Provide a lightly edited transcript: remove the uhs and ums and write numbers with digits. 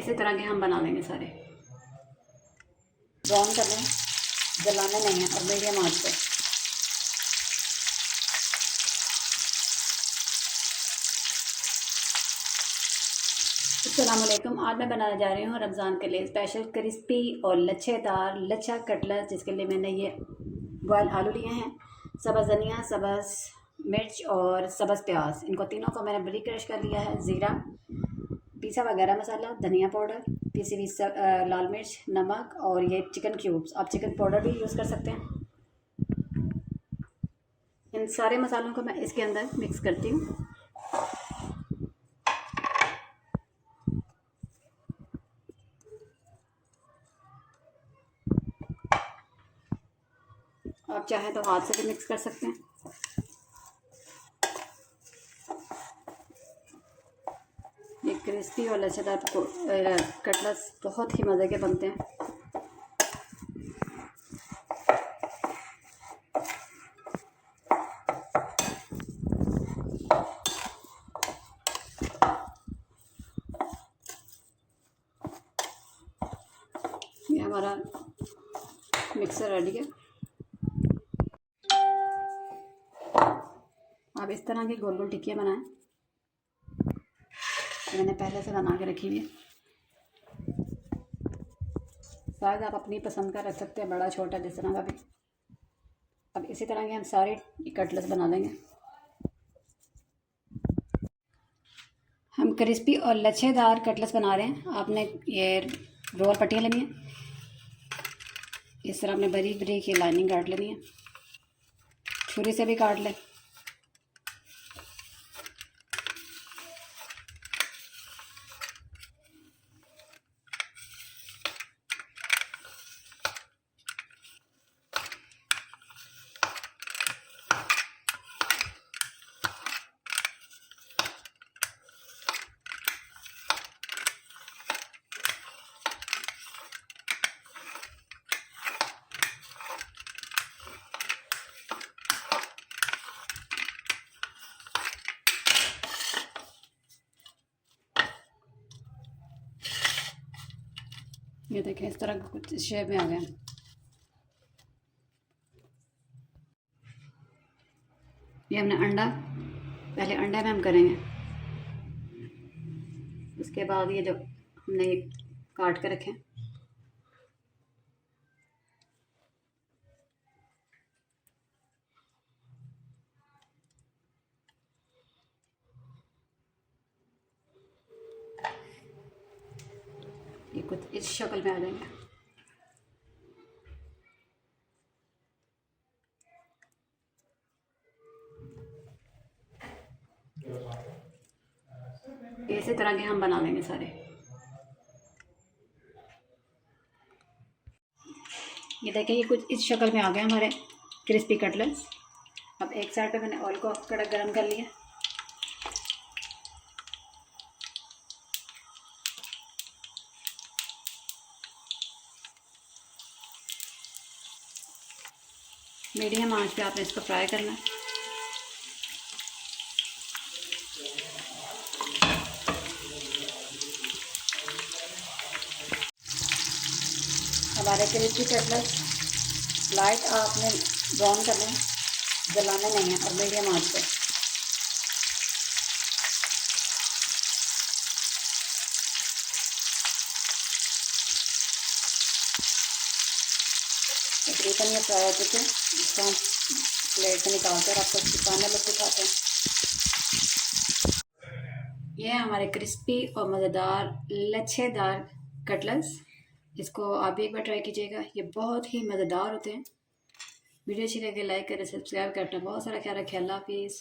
इसी तरह के हम बना लेंगे सारे। ब्राउन कर लें, जलाने नहीं है, और मीडियम आंच पे। अस्सलाम वालेकुम। आज मैं बनाने जा रही हूँ रमज़ान के लिए स्पेशल क्रिस्पी और लच्छेदार लच्छा कटलेट, जिसके लिए मैंने ये बॉयल आलू लिए हैं, सब्ज़ धनिया, सब्ज़ मिर्च और सब्ज़ प्याज। इनको तीनों को मैंने बरीक क्रश कर लिया है। ज़ीरा, पिसा वगैरह मसाला, धनिया पाउडर, पीसी हुई लाल मिर्च, नमक और ये चिकन क्यूब्स। आप चिकन पाउडर भी यूज़ कर सकते हैं। इन सारे मसालों को मैं इसके अंदर मिक्स करती हूँ। आप चाहें तो हाथ से भी मिक्स कर सकते हैं। ये क्रिस्पी और लच्छेदार कटलेट्स बहुत ही मज़े के बनते हैं। ये हमारा मिक्सर रेडी है। आप इस तरह की गोल गोल टिक्कियाँ बनाएं। मैंने पहले से बना के रखी हुई है। शायद आप अपनी पसंद का रख सकते हैं, बड़ा छोटा जिस तरह का भी। अब इसी तरह के हम सारे कटलेट्स बना लेंगे। हम क्रिस्पी और लच्छेदार कटलेट्स बना रहे हैं। आपने ये रोल पट्टियाँ लेनी है, इस तरह आपने बारीक बारीक ये लाइनिंग काट लेनी है। छुरी से भी काट लें। ये देखें, इस तरह कुछ शेप में आ गया। ये हमने अंडा, पहले अंडे में हम करेंगे, उसके बाद ये जो हमने ये काट के रखे, ये कुछ इस शक्ल में आ जाएंगे। इसी तरह के हम बना लेंगे सारे। ये देखिए, ये कुछ इस शक्ल में आ गए हमारे क्रिस्पी कटलेट्स। अब एक साइड पे मैंने ऑयल को कड़क गरम कर लिया। मीडियम आंच पे आपने इसको फ्राई करना है। हमारे क्रिस्पी कटलेट्स लाइट आपने ब्राउन कर लें, जलाने नहीं है, और मीडियम आंच पे। तकरीबन ये फ्राई हो चुके हैं। इसको हम प्लेट से निकाल कर आपको सिखाने में दिखाते हैं। ये है हमारे क्रिस्पी और मज़ेदार लच्छेदार कटलेट्स। इसको आप भी एक बार ट्राई कीजिएगा, ये बहुत ही मज़ेदार होते हैं। वीडियो अच्छी लगे लाइक करें, सब्सक्राइब करना। बहुत सारा ख्याल रखें। अल्लाह हाफिज़।